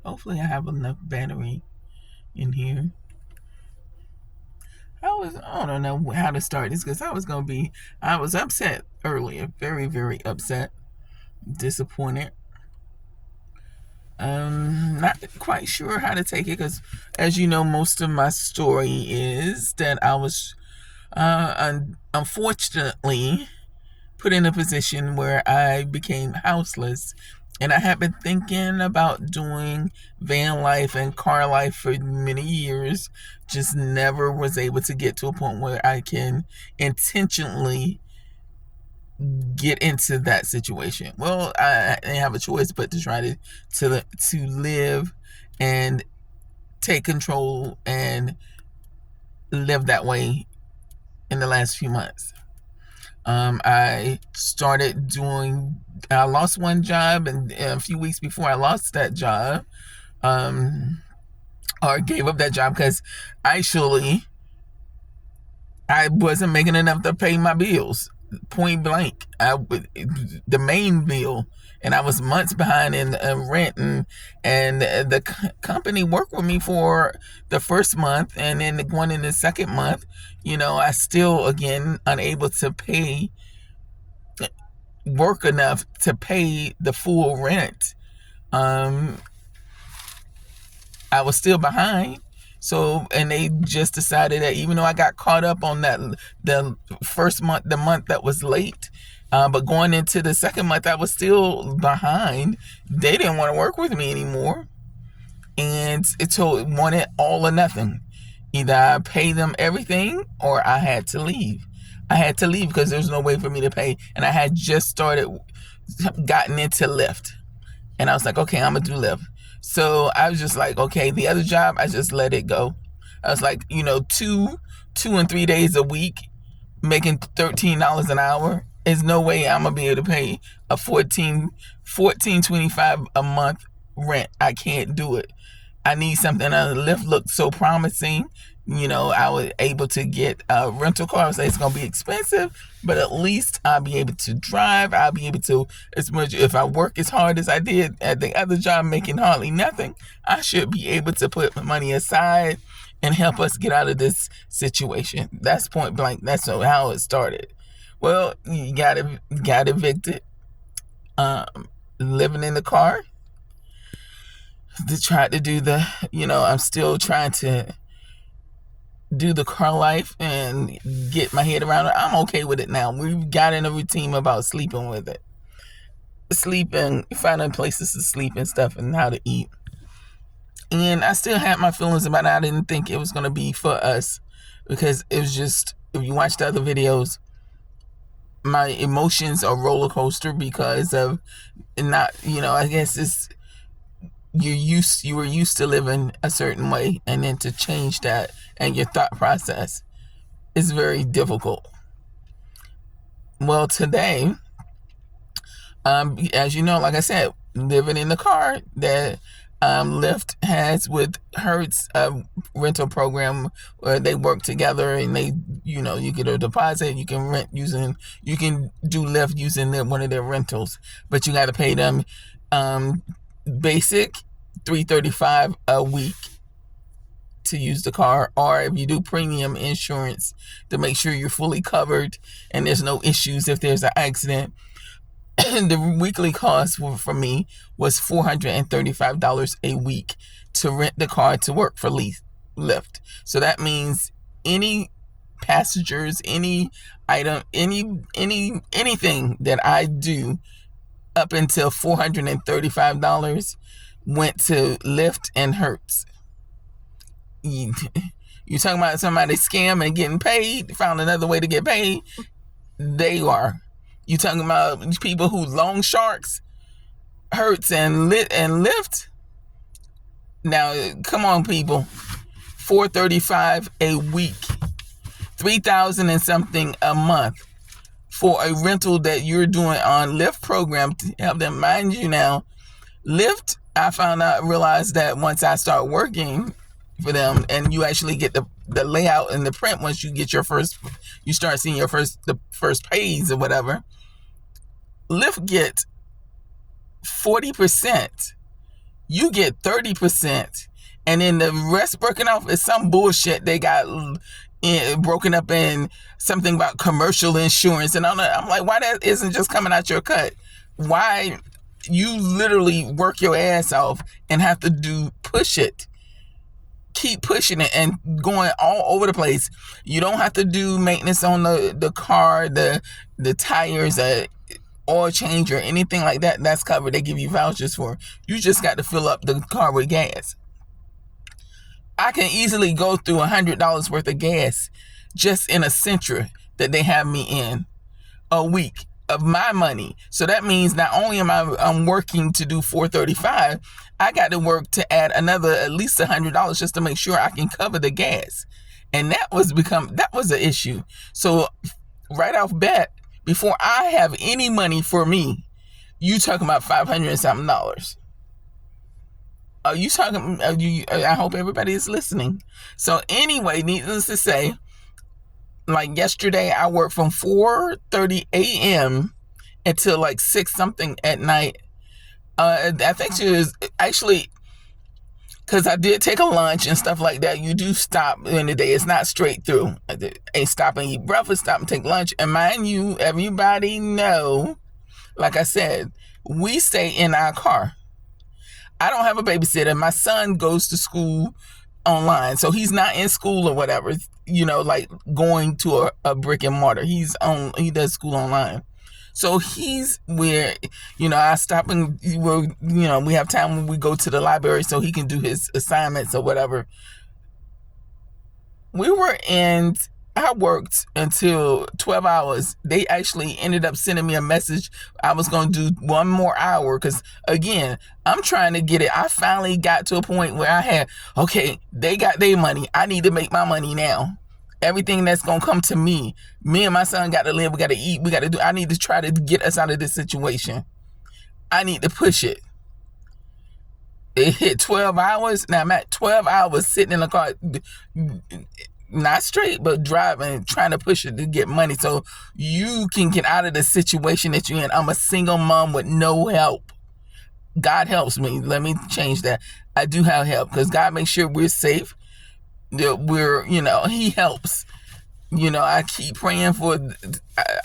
Hopefully I have enough battery in here. I don't know how to start this because I was upset earlier, very, very upset, disappointed. Not quite sure how to take it because, as you know, most of my story is that I was unfortunately put in a position where I became houseless. And I have been thinking about doing van life and car life for many years, just never was able to get to a point where I can intentionally get into that situation. Well, I didn't have a choice but to try to live and take control and live that way in the last few months. I lost one job, and a few weeks before I lost that job, or gave up that job because actually I wasn't making enough to pay my bills. Point blank, the main bill, and I was months behind in rent, and the company worked with me for the first month, and then going in the second month, I still again unable to work enough to pay the full rent. I was still behind. So, and they just decided that even though I got caught up on the first month, the month that was late, but going into the second month, I was still behind. They didn't want to work with me anymore. And it wanted all or nothing. Either I pay them everything or I had to leave. I had to leave because there's no way for me to pay. And I had just gotten into Lyft. And I was like, okay, I'm going to do Lyft. So I was just like, okay, the other job, I just let it go. I was like, 2 and 3 days a week, making $13 an hour. There's no way I'm going to be able to pay a $14.25 a month rent. I can't do it. I need something. Lyft looked so promising. I was able to get a rental car. I was like, it's going to be expensive, but at least I'll be able to drive. I'll be able to, as much, if I work as hard as I did at the other job, making hardly nothing, I should be able to put money aside and help us get out of this situation. That's point blank. That's how it started. Well, you got evicted, living in the car to try to do I'm still trying to do the car life and get my head around it. I'm okay with it now. We've got in a routine about sleeping with it. Sleeping, finding places to sleep and stuff and how to eat. And I still had my feelings about it. I didn't think it was going to be for us because it was just, if you watch the other videos, my emotions are roller coaster because of not, I guess it's, you were used to living a certain way, and then to change that and your thought process is very difficult. Well, today, as you know, like I said, living in the car that Lyft has with Hertz rental program where they work together and they, you get a deposit, you can you can do Lyft using one of their rentals, but you got to pay them basic $335 a week to use the car, or if you do premium insurance to make sure you're fully covered and there's no issues if there's an accident. The weekly cost for me was $435 a week to rent the car to work for Lyft. So that means any passengers, any item, anything that I do up until $435 went to Lyft and Hertz. You talking about somebody scamming, getting paid, found another way to get paid? They are. You talking about people who loan sharks, Hertz and Lyft? Now, come on, people. $435 a week, $3,000 and something a month for a rental that you're doing on Lyft program to help them. Mind you, now Lyft, I realized that once I start working for them and you actually get the layout and the print, once you start seeing the first page or whatever, Lyft get 40% you get 30%, and then the rest broken off is some bullshit they got broken up in something about commercial insurance. And I'm like, why that isn't just coming out your cut? Why you literally work your ass off and have to push it, keep pushing it and going all over the place. You don't have to do maintenance on the car, the tires, oil change or anything like that. That's covered. They give you vouchers for. You just got to fill up the car with gas. I can easily go through $100 worth of gas just in a Sentra that they have me in a week of my money. So that means not only am I'm working to do $435, I got to work to add another at least $100 just to make sure I can cover the gas. And that was an issue. So right off bat, before I have any money for me, you talking about $500 and something. You talking? I hope everybody is listening. So anyway, needless to say, like yesterday, I worked from 4:30 a.m. until like 6 something at night. I think she was actually, because I did take a lunch and stuff like that. You do stop in the day. It's not straight through. A stop and eat breakfast, stop and take lunch. And mind you, everybody know, like I said, we stay in our car. I don't have a babysitter. My son goes to school online, so he's not in school or whatever, like going to a brick and mortar. He does school online. So he's where, I stop and we have time when we go to the library so he can do his assignments or whatever. I worked until 12 hours. They actually ended up sending me a message. I was going to do 1 more hour because, again, I'm trying to get it. I finally got to a point where they got their money. I need to make my money now. Everything that's going to come to me and my son got to live. We got to eat. I need to try to get us out of this situation. I need to push it. It hit 12 hours. Now I'm at 12 hours sitting in the car, not straight, but driving, trying to push it to get money so you can get out of the situation that you're in. I'm a single mom with no help. God helps me. Let me change that. I do have help because God makes sure we're safe. That He helps. I keep praying for,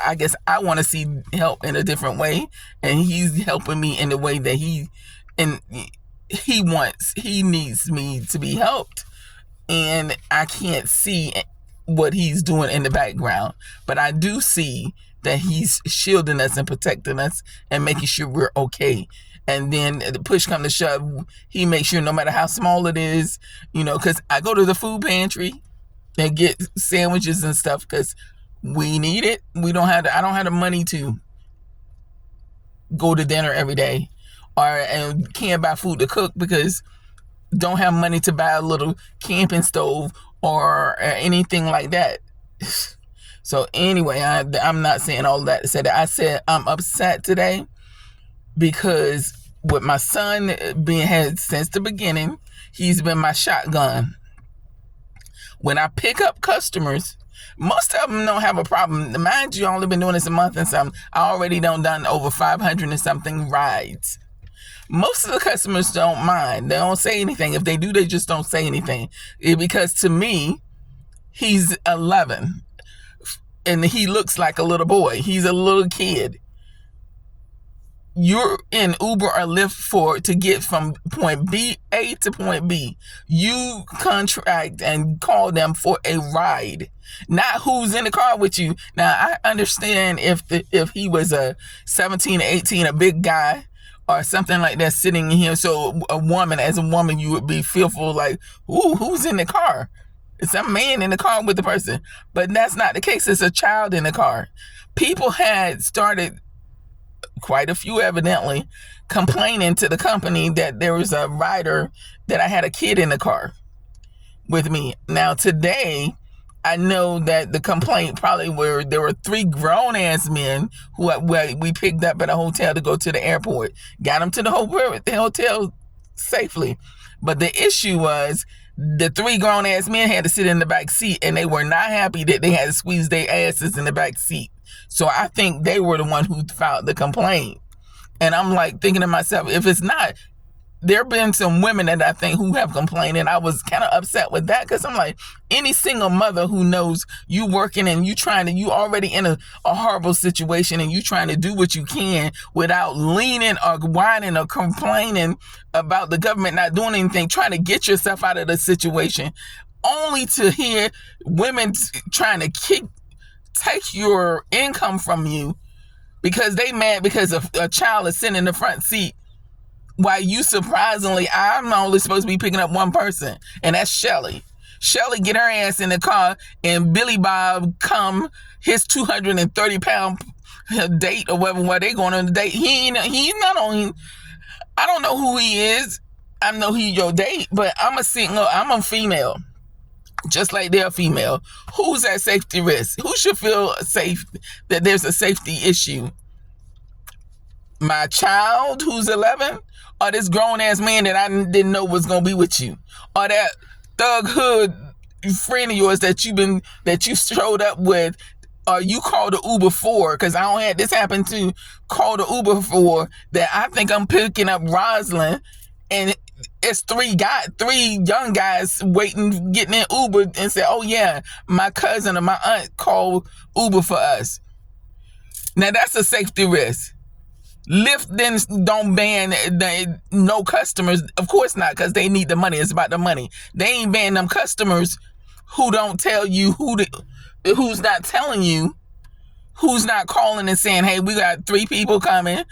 I guess I want to see help in a different way. And He's helping me in the way that He needs me to be helped. And I can't see what He's doing in the background, but I do see that He's shielding us and protecting us and making sure we're okay. And then the push come to shove, He makes sure no matter how small it is, because I go to the food pantry and get sandwiches and stuff because we need it. I don't have the money to go to dinner every day and can't buy food to cook because don't have money to buy a little camping stove or anything like that. So anyway, I'm not saying all that to say that. I said I'm upset today because with my son being had since the beginning, he's been my shotgun. When I pick up customers, most of them don't have a problem. Mind you, I've only been doing this a month and something. I already done over 500 and something rides. Most of the customers don't mind. They don't say anything. If they do, they just don't say anything. Because to me, he's 11 and he looks like a little boy. He's a little kid. You're in Uber or Lyft to get from point A to point B. You contract and call them for a ride, not who's in the car with you. Now, I understand if he was a 17, 18, a big guy, or something like that sitting in here. So as a woman, you would be fearful like, ooh, who's in the car? It's a man in the car with the person. But that's not the case. It's a child in the car. People had started, quite a few evidently, complaining to the company that there was a rider that I had a kid in the car with me. Now today, I know that the complaint probably there were 3 grown-ass men who we picked up at a hotel to go to the airport. Got them to the hotel safely. But the issue was the 3 grown-ass men had to sit in the back seat, and they were not happy that they had to squeeze their asses in the back seat. So I think they were the one who filed the complaint. And I'm like thinking to myself, if it's not there have been some women that I think who have complained, and I was kind of upset with that, because I'm like, any single mother who knows you working and you already in a horrible situation, and you trying to do what you can without leaning or whining or complaining about the government not doing anything, trying to get yourself out of the situation, only to hear women trying to take your income from you because they mad because a child is sitting in the front seat, while you surprisingly, I'm only supposed to be picking up one person, and that's Shelly. Shelly get her ass in the car, and Billy Bob come, his 230-pound date or whatever they going on the date. He's not on. I don't know who he is. I know he your date, but I'm a female. Just like they're female. Who's at safety risk? Who should feel safe that there's a safety issue? My child who's 11, or this grown-ass man that I didn't know was going to be with you, or that thug hood friend of yours that you showed up with, or you called the Uber for, because I don't have this happen too, call the Uber for, that I think I'm picking up Rosalind, and it's three young guys waiting, getting in Uber, and say, oh yeah, my cousin or my aunt called Uber for us. Now that's a safety risk. Lyft then don't ban no customers. Of course not, because they need the money. It's about the money. They ain't ban them customers who don't tell you who's not telling you, who's not calling and saying, hey, we got 3 people coming,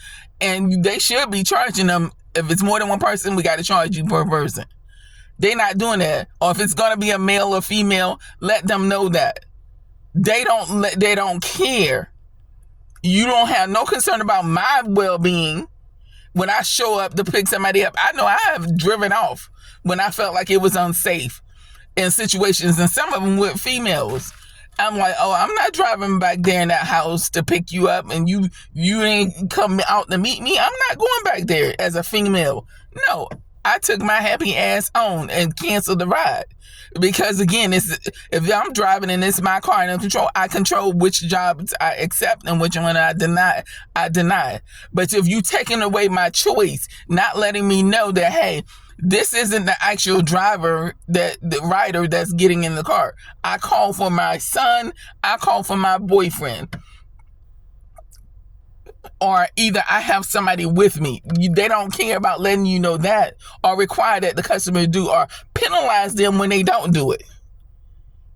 and they should be charging them. If it's more than one person, we got to charge you per person. They're not doing that. Or if it's going to be a male or female, let them know that. They don't care. You don't have no concern about my well-being. When I show up to pick somebody up, I know I have driven off when I felt like it was unsafe in situations, and some of them with females. I'm like, oh, I'm not driving back there in that house to pick you up, and you ain't come out to meet me. I'm not going back there as a female. No, I took my happy ass on and canceled the ride. Because again, if I'm driving and it's my car and I control which jobs I accept and which one I deny. But if you taking away my choice, not letting me know that, hey, this isn't the actual driver, the rider that's getting in the car. I call for my son. I call for my boyfriend. Or either I have somebody with me. They don't care about letting you know that, or require that the customer do, or penalize them when they don't do it.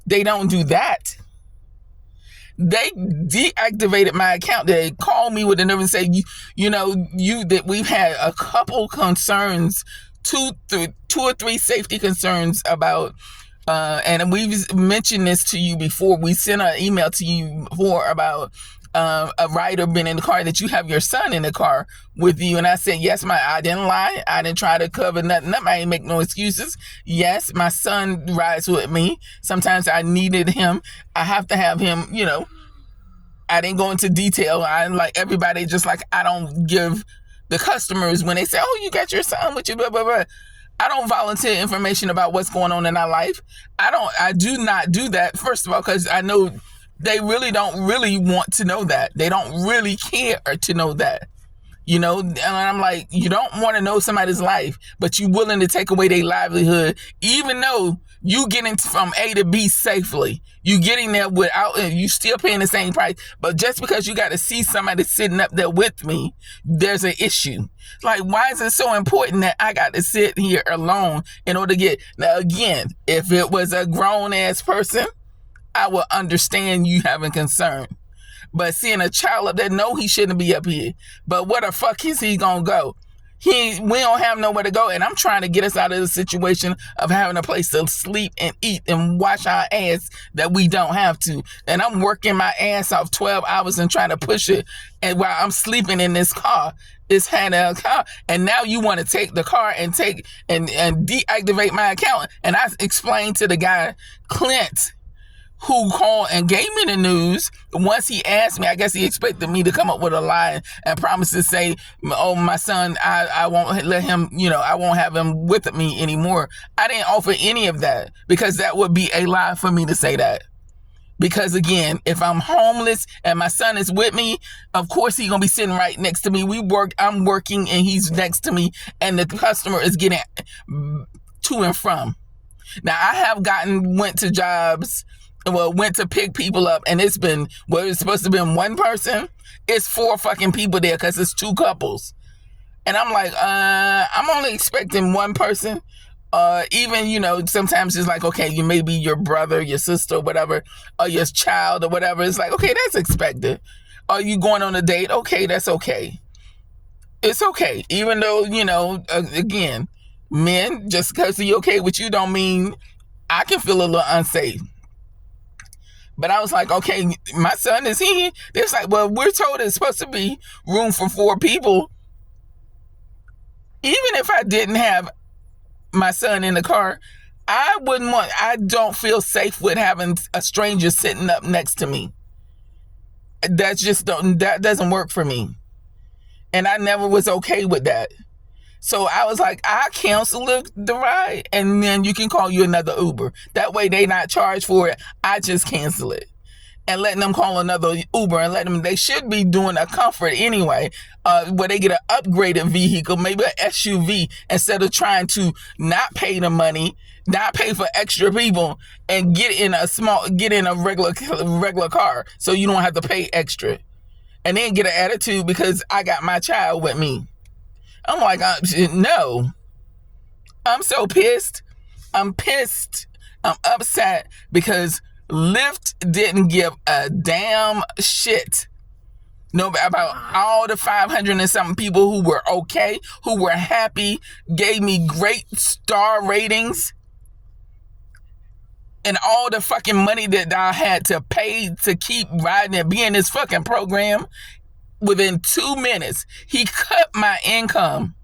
They don't do that. They deactivated my account. They called me with a number and say, that we've had a couple concerns, two or three safety concerns about, and we've mentioned this to you before. We sent an email to you before about a rider been in the car, that you have your son in the car with you. And I said, yes, I didn't lie. I didn't try to cover nothing up. I didn't make no excuses. Yes, my son rides with me. Sometimes I needed him. I have to have him, I didn't go into detail. I'm like everybody, just like I don't give the customers when they say, oh, you got your son with you, blah, blah, blah. I don't volunteer information about what's going on in our life. I do not do that, first of all, because I know they really don't really want to know that. They don't really care to know that. And I'm like, you don't want to know somebody's life, but you're willing to take away their livelihood, even though you getting from A to B safely. You getting there without, you still paying the same price. But just because you got to see somebody sitting up there with me, there's an issue. Like, why is it so important that I got to sit here alone in order to get, now again, if it was a grown ass person, I will understand you having concern. But seeing a child up there, no, he shouldn't be up here. But where the fuck is he gonna go? We don't have nowhere to go, and I'm trying to get us out of the situation of having a place to sleep and eat and wash our ass that we don't have to. And I'm working my ass off 12 hours and trying to push it, and while I'm sleeping in this car, this handheld car, and now you want to take the car and deactivate my account. And I explained to the guy, Clint, who called and gave me the news. Once he asked me, I guess he expected me to come up with a lie and promise to say, oh, my son, I won't let him, I won't have him with me anymore. I didn't offer any of that, because that would be a lie for me to say that. Because again, if I'm homeless and my son is with me, of course he's gonna be sitting right next to me. I'm working and he's next to me, and the customer is getting to and from. Now I have went to jobs, went to pick people up, and it's supposed to be one person. It's 4 fucking people there because it's 2 couples. And I'm like, I'm only expecting one person. Even, sometimes it's like, okay, you may be your brother, your sister, whatever, or your child or whatever. It's like, okay, that's expected. Are you going on a date? Okay, that's okay. It's okay. Even though, again, men, just because you're okay with you don't mean I can feel a little unsafe. But I was like, okay, my son is here. They're like, well, we're told it's supposed to be room for 4 people. Even if I didn't have my son in the car, I don't feel safe with having a stranger sitting up next to me. That doesn't work for me. And I never was okay with that. So I was like, I cancel the ride, and then you can call you another Uber. That way they not charged for it. I just cancel it. And letting them call another Uber and they should be doing a comfort anyway, where they get an upgraded vehicle, maybe an SUV, instead of trying to not pay the money, not pay for extra people, and get in a regular car so you don't have to pay extra. And then get an attitude because I got my child with me. I'm like, no. I'm so pissed. I'm pissed. I'm upset because Lyft didn't give a damn shit about all the 500 and something people who were okay, who were happy, gave me great star ratings, and all the fucking money that I had to pay to keep riding and be in this fucking program. Within 2 minutes, he cut my income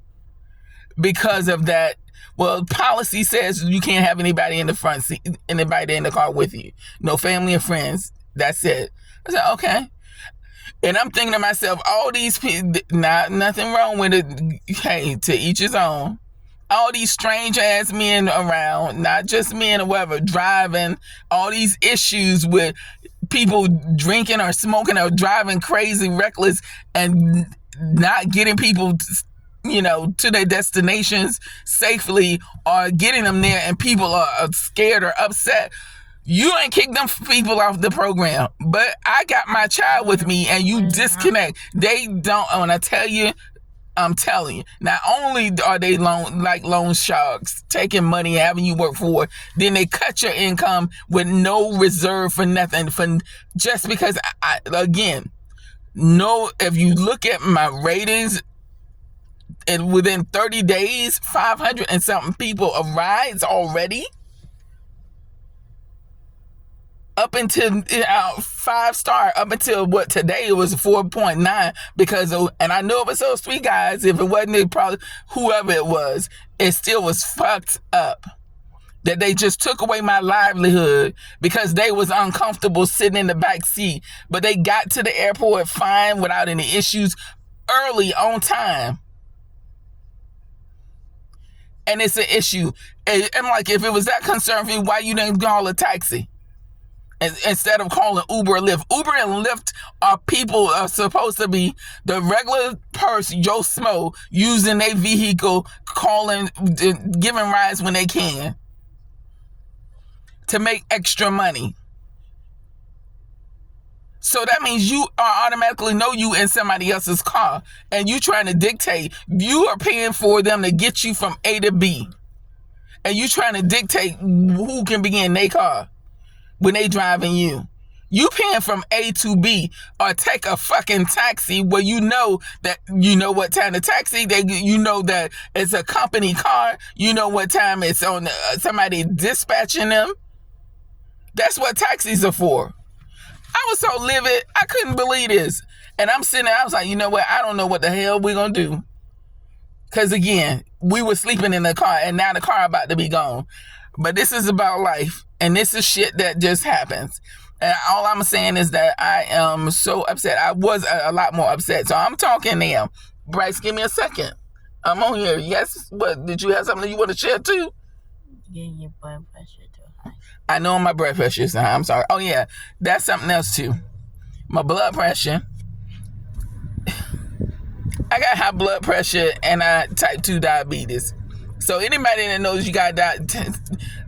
because of that. Well, policy says you can't have anybody in the front seat, anybody in the car with you. No family or friends. That's it. I said, okay. And I'm thinking to myself, all these people, nothing wrong with it. Hey, to each his own. All these strange ass men around, not just men or whatever, driving, all these issues with people drinking or smoking or driving crazy, reckless, and not getting people to their destinations safely, or getting them there, and people are scared or upset. You ain't kicked them people off the program, but I got my child with me, and you disconnect. They don't. When I tell you, I'm telling you. Not only are they loan sharks, taking money, having you work for it, then they cut your income with no reserve for nothing. Just because, if you look at my ratings, and within 30 days, 500 and something people of rides already. Up until 5-star, up until today it was 4.9 and I know if it's those 3 guys, if it wasn't, it probably whoever it was, it still was fucked up. That they just took away my livelihood because they was uncomfortable sitting in the back seat, but they got to the airport fine without any issues, early, on time. And it's an issue. And I'm like, if it was that concern for you, why you didn't call a taxi? Instead of calling Uber or Lyft. Uber and Lyft are supposed to be the regular person, Joe Smo, using their vehicle, calling, giving rides when they can to make extra money. So that means you are automatically know you in somebody else's car, and you trying to dictate. You are paying for them to get you from A to B, and you trying to dictate who can be in their car when they driving you. You paying from A to B, or take a fucking taxi where you know what time the taxi, that it's a company car, what time it's on, somebody dispatching them. That's what taxis are for. I was so livid, I couldn't believe this. And I'm sitting there, I was like, you know what, I don't know what the hell we're going to do. Because again, we were sleeping in the car, and now the car about to be gone. But this is about life, and this is shit that just happens. And all I'm saying is that I am so upset. I was a lot more upset. So I'm talking now. Bryce, give me a second. I'm on here. Yes, what, did you have something you want to share too? Getting your blood pressure too high. I know my blood pressure is high. I'm sorry. Oh yeah, that's something else too. My blood pressure. I got high blood pressure and I type 2 diabetes. So anybody that knows you got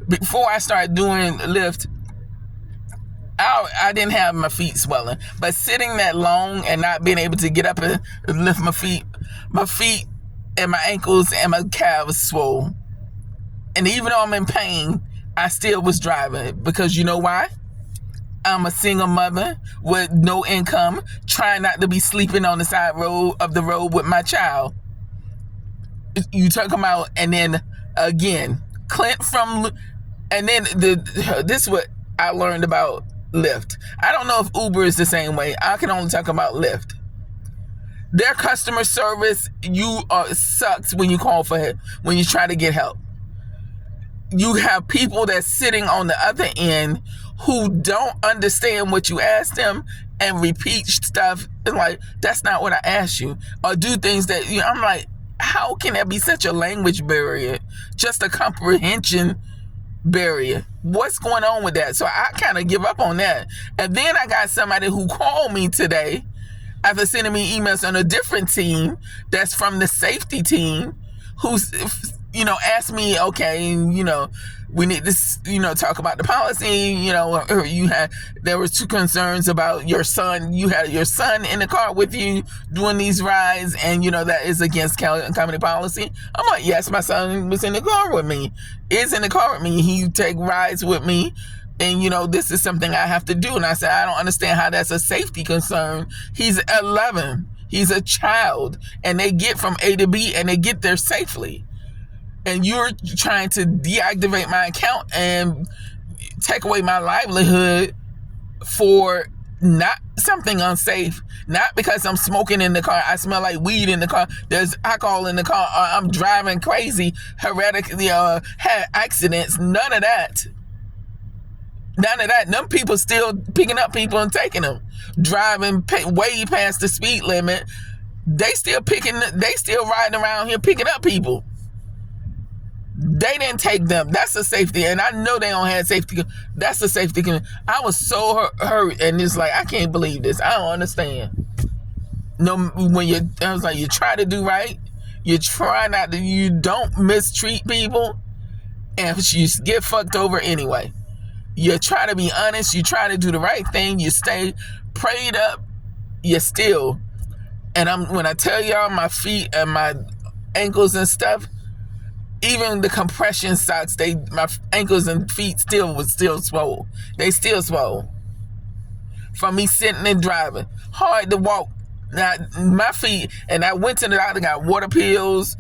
before I started doing lift, I didn't have my feet swelling. But sitting that long and not being able to get up and lift my feet and my ankles and my calves swole. And even though I'm in pain, I still was driving because you know why? I'm a single mother with no income, trying not to be sleeping on the side road of the road with my child. You talk about, and then again, Clint from, and then this is what I learned about Lyft. I don't know if Uber is the same way. I can only talk about Lyft. Their customer service, sucks when you call for help, when you try to get help. You have people that's sitting on the other end who don't understand what you ask them and repeat stuff. It's like, that's not what I asked you. Or do things that, I'm like, how can there be such a language barrier? Just a comprehension barrier. What's going on with that? So I kind of give up on that. And then I got somebody who called me today after sending me emails on a different team that's from the safety team who's, asked me, okay, we need to, talk about the policy, there were 2 concerns about your son. You had your son in the car with you doing these rides, and, that is against company policy. I'm like, yes, my son was in the car with me, He take rides with me. And, this is something I have to do. And I said, I don't understand how that's a safety concern. He's 11. He's a child. And they get from A to B and they get there safely. And you're trying to deactivate my account and take away my livelihood for not something unsafe, not because I'm smoking in the car, I smell like weed in the car, there's alcohol in the car, or I'm driving crazy, heretically, had accidents, none of that. Them people still picking up people and taking them, driving way past the speed limit. They still riding around here picking up people. They didn't take them. That's a safety, and I know they don't have safety. That's a safety. I was so hurt, and it's like, I can't believe this. I don't understand. No, I was like, you try to do right. You try not to. You don't mistreat people, and you get fucked over anyway. You try to be honest. You try to do the right thing. You stay prayed up. You still. And when I tell y'all, my feet and my ankles and stuff, even the compression socks, my ankles and feet still swole. They still swole from me sitting and driving. Hard to walk. Now my feet, and I went to the doctor, got water pills,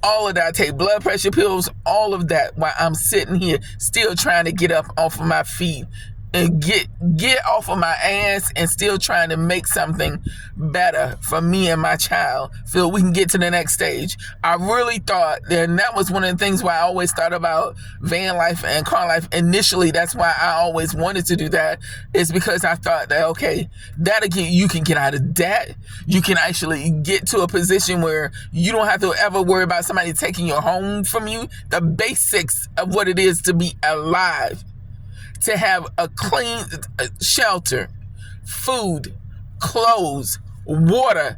all of that. I take blood pressure pills, all of that, while I'm sitting here still trying to get up off of my feet and get off of my ass, and still trying to make something better for me and my child so we can get to the next stage. I really thought, and that was one of the things why I always thought about VanLife and car life initially. That's why I always wanted to do that, is because I thought that, okay, you can get out of debt. You can actually get to a position where you don't have to ever worry about somebody taking your home from you. The basics of what it is to be alive. To have a clean shelter, food, clothes, water,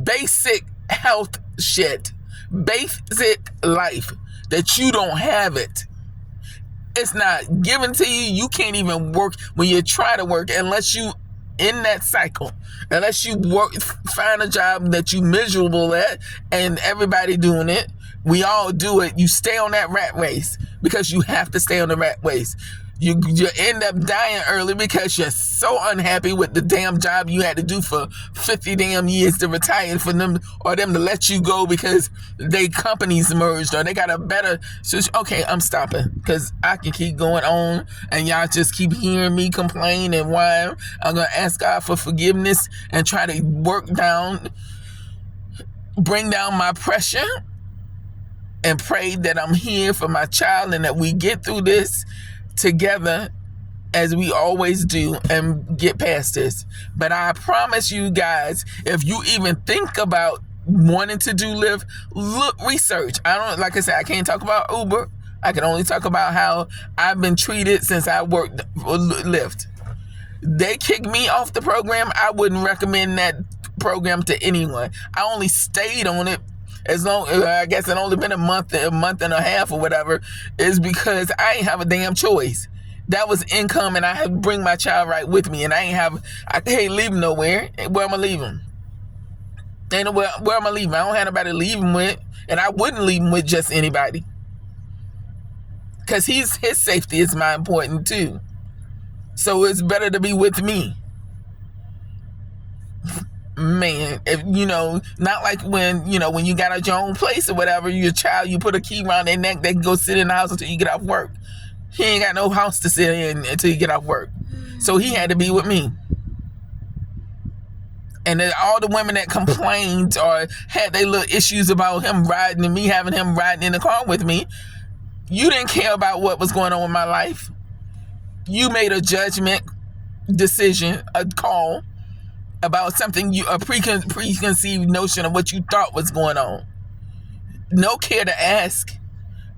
basic health shit, basic life, that you don't have it. It's not given to you. You can't even work when you try to work unless you in that cycle, unless you find a job that you miserable at, and everybody doing it. We all do it. You stay on that rat race because you have to stay on the rat race. You end up dying early because you're so unhappy with the damn job you had to do for 50 damn years to retire, for them to let you go because they companies merged or they got a better. So, okay, I'm stopping because I can keep going on and y'all just keep hearing me complain and whine. I'm going to ask God for forgiveness and try to bring down my pressure and pray that I'm here for my child and that we get through this together as we always do and get past this. But I promise you guys, if you even think about wanting to do Lyft, research. Like I said, I can't talk about Uber. I can only talk about how I've been treated since I worked Lyft. They kicked me off the program. I wouldn't recommend that program to anyone. I only stayed on it as long, I guess it only been a month and a half or whatever, is because I ain't have a damn choice. That was income, and I had to bring my child right with me, and I can't leave him nowhere. Where am I leaving him? Ain't nowhere. Where am I leaving? I don't have nobody to leave him with, and I wouldn't leave him with just anybody, because his safety is my important too. So it's better to be with me. Man, not like when you got at your own place or whatever, your child, you put a key around their neck, they can go sit in the house until you get off work. He ain't got no house to sit in until you get off work. So he had to be with me. And then all the women that complained or had their little issues about him riding and me having him riding in the car with me, you didn't care about what was going on with my life. You made a judgment decision, a call about something, a preconceived notion of what you thought was going on. No care to ask,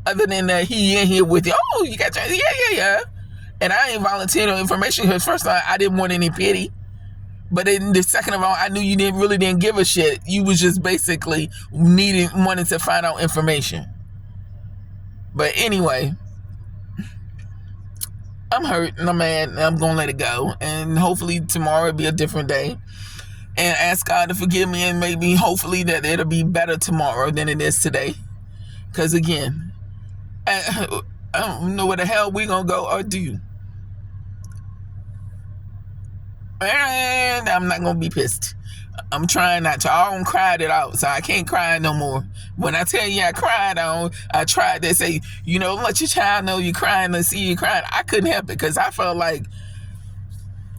other than that he in here with you. Oh, you got your, yeah. And I ain't volunteering no information because first of all, I didn't want any pity. But then the second of all, I knew you didn't give a shit. You was just basically wanting to find out information. But anyway, I'm hurt and I'm mad and I'm gonna let it go. And hopefully tomorrow will be a different day. And ask God to forgive me, and maybe hopefully that it'll be better tomorrow than it is today. Because again, I don't know where the hell we gonna go or do. And I'm not gonna be pissed. I'm trying not to. I don't cry it out, so I can't cry no more. When I tell you I cried, I tried to say, let your child know you're crying and see you crying. I couldn't help it because I felt like,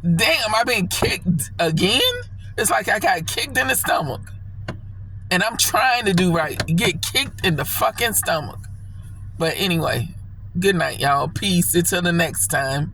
damn, I've been kicked again. It's like I got kicked in the stomach. And I'm trying to do right. Get kicked in the fucking stomach. But anyway, good night, y'all. Peace. Until the next time.